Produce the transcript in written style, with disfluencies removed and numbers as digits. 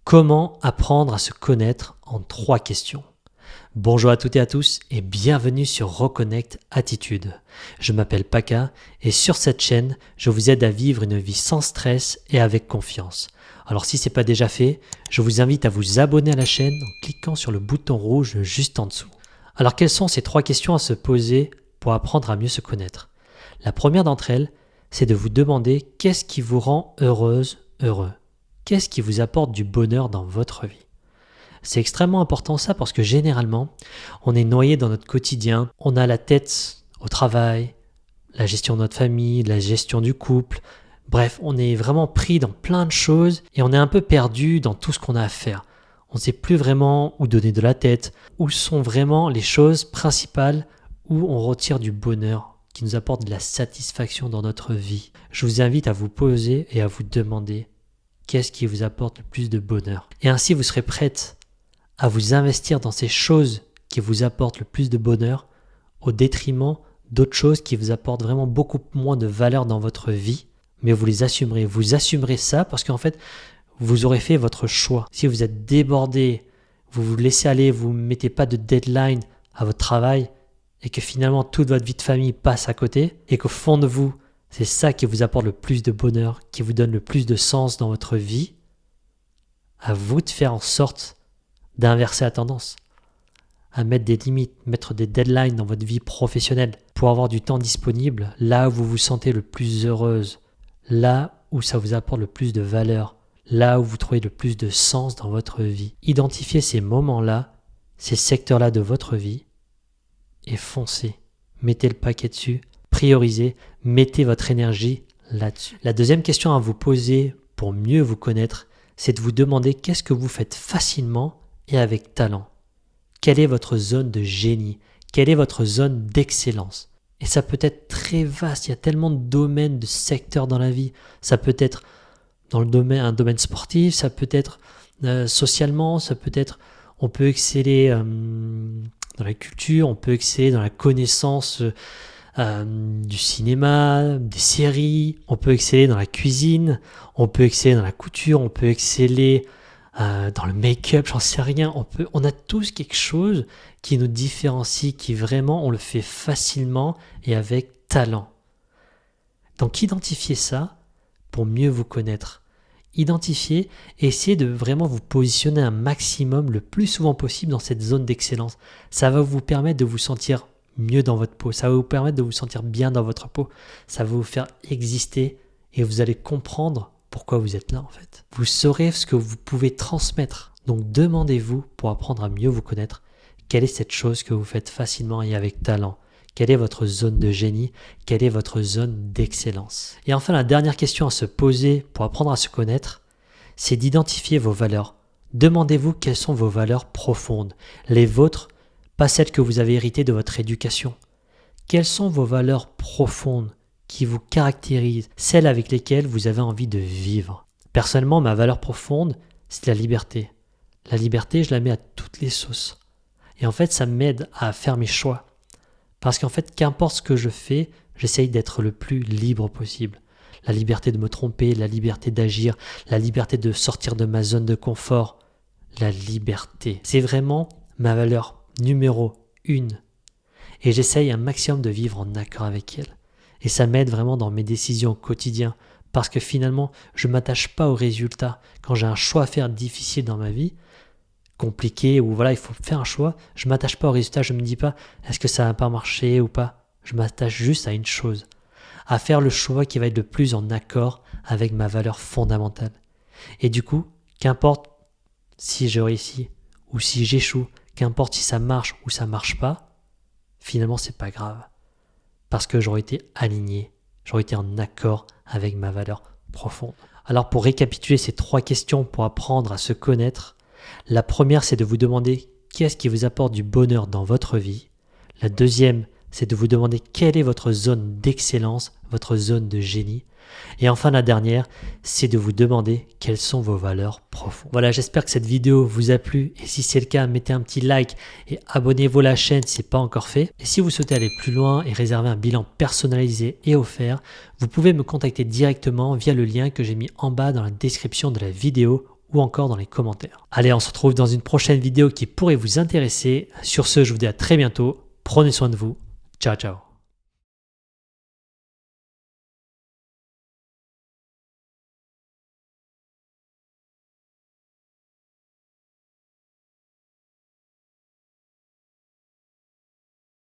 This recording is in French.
Comment apprendre à se connaître en 3 questions? Bonjour à toutes et à tous et bienvenue sur Reconnect Attitude. Je m'appelle Paca et sur cette chaîne, je vous aide à vivre une vie sans stress et avec confiance. Alors si ce n'est pas déjà fait, je vous invite à vous abonner à la chaîne en cliquant sur le bouton rouge juste en dessous. Alors quelles sont ces 3 questions à se poser pour apprendre à mieux se connaître? La première d'entre elles, c'est de vous demander qu'est-ce qui vous rend heureuse, heureux? Qu'est-ce qui vous apporte du bonheur dans votre vie? C'est extrêmement important ça parce que généralement, on est noyé dans notre quotidien, on a la tête au travail, la gestion de notre famille, la gestion du couple. Bref, on est vraiment pris dans plein de choses et on est un peu perdu dans tout ce qu'on a à faire. On ne sait plus vraiment où donner de la tête, où sont vraiment les choses principales où on retire du bonheur, qui nous apporte de la satisfaction dans notre vie. Je vous invite à vous poser et à vous demander qu'est-ce qui vous apporte le plus de bonheur. Et ainsi, vous serez prête à vous investir dans ces choses qui vous apportent le plus de bonheur au détriment d'autres choses qui vous apportent vraiment beaucoup moins de valeur dans votre vie, mais vous les assumerez. Vous assumerez ça parce qu'en fait, vous aurez fait votre choix. Si vous êtes débordé, vous vous laissez aller, vous ne mettez pas de deadline à votre travail et que finalement toute votre vie de famille passe à côté et qu'au fond de vous, c'est ça qui vous apporte le plus de bonheur, qui vous donne le plus de sens dans votre vie, à vous de faire en sorte d'inverser la tendance, à mettre des limites, mettre des deadlines dans votre vie professionnelle pour avoir du temps disponible là où vous vous sentez le plus heureuse, là où ça vous apporte le plus de valeur, là où vous trouvez le plus de sens dans votre vie. Identifiez ces moments-là, ces secteurs-là de votre vie et foncez. Mettez le paquet dessus, priorisez, mettez votre énergie là-dessus. La deuxième question à vous poser pour mieux vous connaître, c'est de vous demander qu'est-ce que vous faites facilement et avec talent. Quelle est votre zone de génie? Quelle est votre zone d'excellence? Et ça peut être très vaste, il y a tellement de domaines, de secteurs dans la vie. Ça peut être dans un domaine sportif, ça peut être socialement, ça peut être, on peut exceller dans la culture, on peut exceller dans la connaissance du cinéma, des séries, on peut exceller dans la cuisine, on peut exceller dans la couture, on peut exceller dans le make-up, j'en sais rien. On a tous quelque chose qui nous différencie, qui vraiment on le fait facilement et avec talent. Donc identifiez ça pour mieux vous connaître. Identifiez et essayez de vraiment vous positionner un maximum le plus souvent possible dans cette zone d'excellence. Ça va vous permettre de vous sentir mieux dans votre peau, ça va vous permettre de vous sentir bien dans votre peau, ça va vous faire exister et vous allez comprendre pourquoi vous êtes là en fait. Vous saurez ce que vous pouvez transmettre. Donc demandez-vous pour apprendre à mieux vous connaître, quelle est cette chose que vous faites facilement et avec talent? Quelle est votre zone de génie? Quelle est votre zone d'excellence? Et enfin, la dernière question à se poser pour apprendre à se connaître, c'est d'identifier vos valeurs. Demandez-vous quelles sont vos valeurs profondes, les vôtres, pas celles que vous avez héritées de votre éducation. Quelles sont vos valeurs profondes qui vous caractérisent, celles avec lesquelles vous avez envie de vivre? Personnellement, ma valeur profonde, c'est la liberté. La liberté, je la mets à toutes les sauces. Et en fait, ça m'aide à faire mes choix. Parce qu'en fait, qu'importe ce que je fais, j'essaye d'être le plus libre possible. La liberté de me tromper, la liberté d'agir, la liberté de sortir de ma zone de confort. La liberté, c'est vraiment ma valeur numéro 1. Et j'essaye un maximum de vivre en accord avec elle. Et ça m'aide vraiment dans mes décisions au quotidien. Parce que finalement, je ne m'attache pas aux résultats. Quand j'ai un choix à faire difficile dans ma vie, compliqué, ou voilà, il faut faire un choix, je ne m'attache pas aux résultats. Je ne me dis pas, est-ce que ça va pas marcher ou pas? Je m'attache juste à une chose. À faire le choix qui va être le plus en accord avec ma valeur fondamentale. Et du coup, qu'importe si je réussis ou si j'échoue, qu'importe si ça marche ou ça marche pas, finalement, c'est pas grave. Parce que j'aurais été aligné, j'aurais été en accord avec ma valeur profonde. Alors pour récapituler ces 3 questions pour apprendre à se connaître, la première c'est de vous demander qu'est-ce qui vous apporte du bonheur dans votre vie. La deuxième c'est de vous demander quelle est votre zone d'excellence, votre zone de génie. Et enfin la dernière, c'est de vous demander quelles sont vos valeurs profondes. Voilà, j'espère que cette vidéo vous a plu et si c'est le cas, mettez un petit like et abonnez-vous à la chaîne si ce n'est pas encore fait. Et si vous souhaitez aller plus loin et réserver un bilan personnalisé et offert, vous pouvez me contacter directement via le lien que j'ai mis en bas dans la description de la vidéo ou encore dans les commentaires. Allez, on se retrouve dans une prochaine vidéo qui pourrait vous intéresser. Sur ce, je vous dis à très bientôt. Prenez soin de vous. Ciao, ciao.